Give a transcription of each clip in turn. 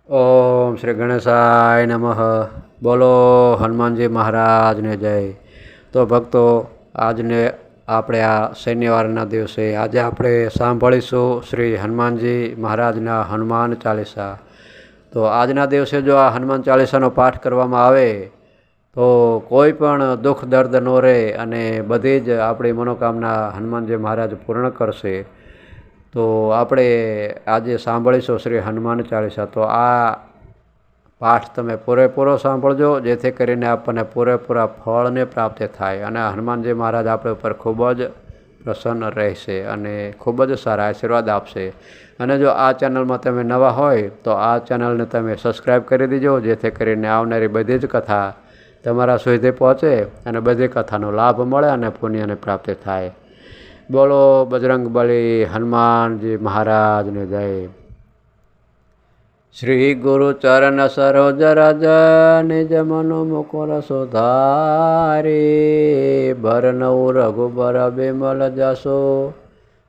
ઓમ શ્રી ગણેશાય નમઃ. બોલો હનુમાનજી મહારાજને જય. તો ભક્તો, આજને આપણે આ શનિવારના દિવસે આજે આપણે સાંભળીશું શ્રી હનુમાનજી મહારાજના હનુમાન ચાલીસા. તો આજના દિવસે જો આ હનુમાન ચાલીસાનો પાઠ કરવામાં આવે તો કોઈ પણ દુઃખ દર્દ ન રહે અને બધી જ આપણી મનોકામના હનુમાનજી મહારાજ પૂર્ણ કરશે. તો આપણે આજે સાંભળીશું શ્રી હનુમાન ચાલીસા. તો આ પાઠ તમે પૂરેપૂરો સાંભળજો, જેથી કરીને આપણને પૂરેપૂરા ફળને પ્રાપ્ત થાય અને હનુમાનજી મહારાજ આપણા ઉપર ખૂબ જ પ્રસન્ન રહેશે અને ખૂબ જ સારા આશીર્વાદ આપશે. અને જો આ ચેનલમાં તમે નવા હોય તો આ ચેનલને તમે સબસ્ક્રાઈબ કરી દેજો, જેથી કરીને આવનારી બધી જ કથા તમારા સુધી પહોંચે અને બધી કથાનો લાભ મળે અને પુણ્યને પ્રાપ્તિ થાય. બોલો બજરંગબલી હનુમાનજી મહારાજને જય. શ્રી ગુરુ ચરણ સરોજ રજ નિજ મનો મુકુર સુધારી ભરનઉ રઘુબર બિમલ જસો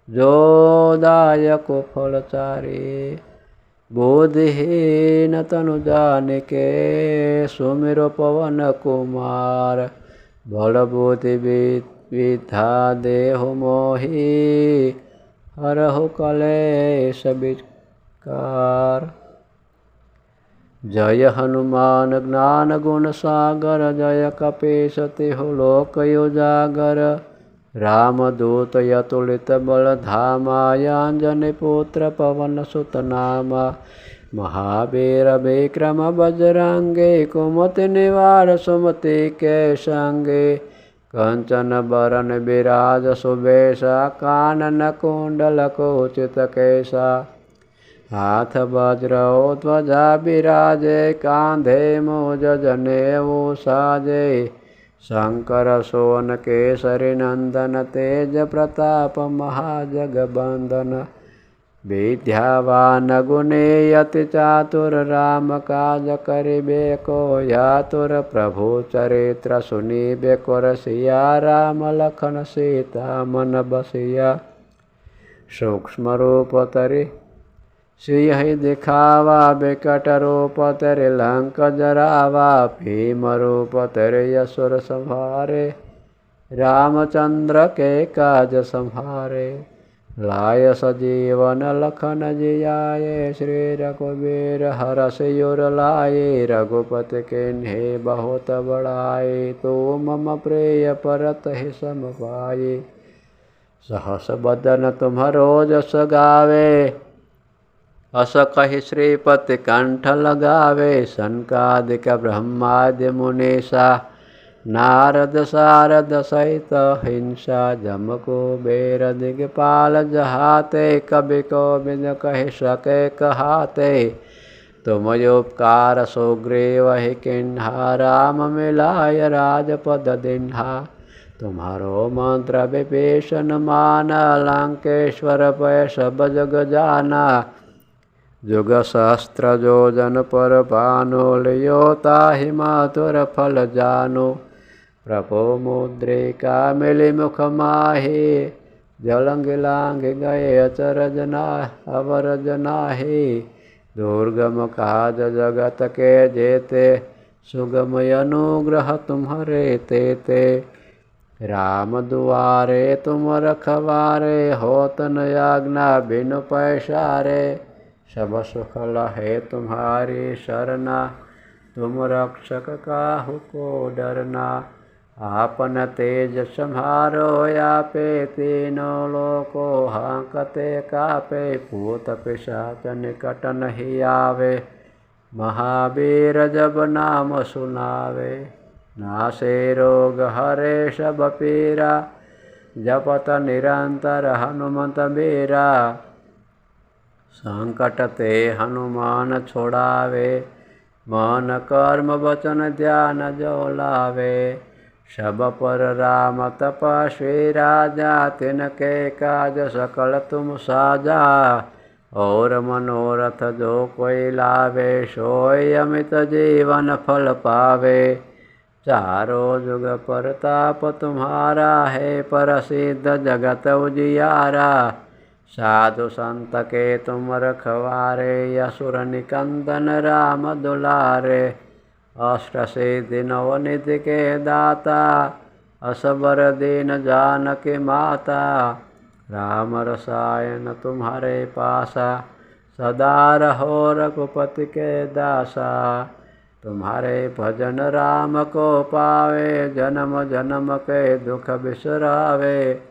જોદાયક ફલચારી બોધિહીન તનુ જાનિકે સુમિરો પવન કુમાર બળબુદ્ધિ વિદ્યા દેહુ મોહી હરહુ કલેશ વિકાર. જય હનુમાન જ્ઞાન ગુણ સાગર જય કપીશ તિહુ લોક ઉજાગર રામદૂત યતુલિત બળ ધામા અંજની પુત્ર પવન સુત નામા મહાવીર વિક્રમ બજરંગે કુમતિ નિવાર સુમતિ કે સંગે કંચન બરન બિરાજ સુબેશા કાનન કુંડલ કોચિત કેશા હાથ વજ્ર ધ્વજા બિરાજે કાંધે મોજ જનેઉ સાજે શંકર સોન કેસરી નંદન તેજ પ્રતાપ મહાજગબંદન વિદ્યાવાન ગુણેયતિ ચાતુર રામ કાજ કરીબે કો યાતુર પ્રભુ ચરિત્ર સુનીબે કો રસિયા રામ લખન સીતા મન બસિયા સૂક્ષ્મ રૂપ તરી સિંહ દિખાવા બેકટ રૂપ તેરે લંક જરાવા ભીમ રૂપ તેરે યસુર સંહારે રામચંદ્ર કે કાજ સંહારે લાય સજીવન લખન जियाए श्री रघुवीर हरष युर लाए रघुपति किन्हे बहुत बड़ाए तो मम प्रिय परत ही सम पाए सहस बदन तुम्हारो जस गावे अस कहि श्रीपति कंठ लगावे सनकादिक ब्रह्मादि मुनीषा नारद सारद सहित हिंसा जम कुबेर दिगपाल जहाते कवि कोविद कहि सके कहाते तुम उपकार सुग्रीव ही किन्हा राम मिलाय राजपद दिन्हा तुम्हारो मंत्र विभीषण माना लंकेश्वर पय सब जग जाना जुग सहस्त्र योजन पर भानु लियो ताहि मधुर फल जानो प्रभो मुद्रिका मिली मुख माही जलंग लांग गए अचरज ना अवरज नाही दुर्गम काज जगत के जेते सुगम अनुग्रह तुम्हारे तेते राम दुआरे तुम रखवारे होत न आज्ञा बिनु पैसारे सब सुख लहे तुम्हारी शरणा तुम रक्षक काहू को डरना आपन तेज सम्हारो आपे तीनों लोको हांकते कापे भूत पिशाच निकट नहीं आवे महावीर जब नाम सुनावे नासे रोग हरे सब पीरा जपत निरंतर हनुमत बीरा संकट ते हनुमान छोड़ावे मन कर्म वचन ध्यान जो लावे सब पर राम तपस्वी राजा तिनके काज सकल तुम साजा और मनोरथ जो कोई लावे सोई अमित जीवन फल पावे चारों जुग परताप तुम्हारा है प्रसिद्ध जगत उजियारा साधु संत के तुम रखवारे, असुर निकंदन राम दुलारे। अष्ट सिद्धि नवनिधि के दाता, असबर दीन जानकी माता। राम रसायन तुम्हारे पासा, सदा रहो रघुपति के दासा। तुम्हारे भजन राम को पावे, जन्म जन्म के दुख बिसरावे।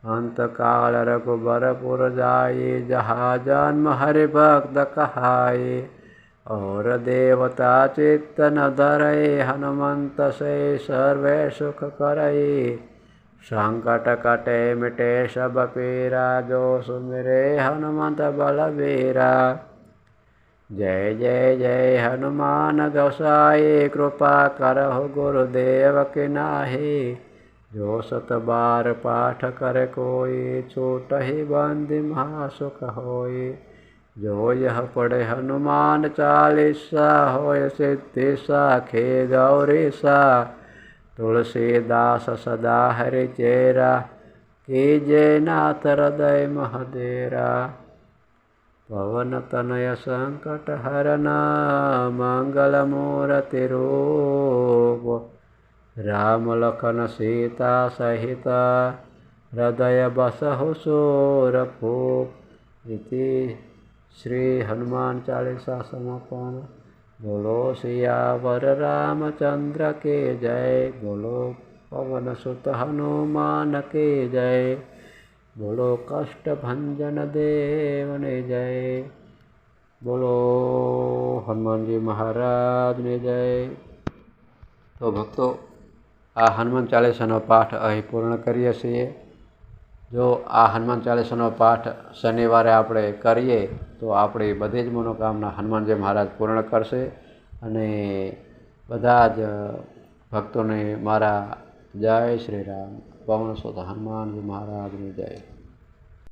अंत काल रघुबरपुर जाई, जहाँ जन्म हरि भक्त कहाई। और देवता चित्त न धरई, हनुमंत से सर्वे सुख करई। संकट कटे मिटे सब पीरा, जो सुमिरे हनुमंत बलबीरा। जय जय जय हनुमान गोसाई, कृपा करहु गुरुदेव की नाहि। जो सत बार पाठ करे कोई, छूटहि बंदी महासुख होई। जो यह पढ़े हनुमान चालीसा, होय सिद्धि साखी गौरीसा। तुलसीदास सदा हरि चेरा, कीजे नाथ हृदय महदेरा। पवन तनय संकट हरना, मंगल मूर्ति रूप। राम लखन सीता सहित, हृदय बसहु सूरपूप। इति श्री हनुमान चालीसा समापन। बोलो सियावर रामचंद्र के जय। बोलो पवन सुत हनुमान के जय। बोलो कष्ट भंजन देव ने जय। बोलो हनुमान जी महाराज ने जय। तो भक्तों, आ हनुमान चालीसाનો પાઠ અહીં પૂર્ણ કરીએ છીએ। જો આ હનુમાન ચાલીસાનો પાઠ શનિવારે આપણે કરીએ તો આપણી બધી જ મનોકામના હનુમાનજી મહારાજ પૂર્ણ કરશે। અને બધા જ ભક્તોને મારા જય શ્રી રામ, પવન સુત હનુમાનજી મહારાજની જય।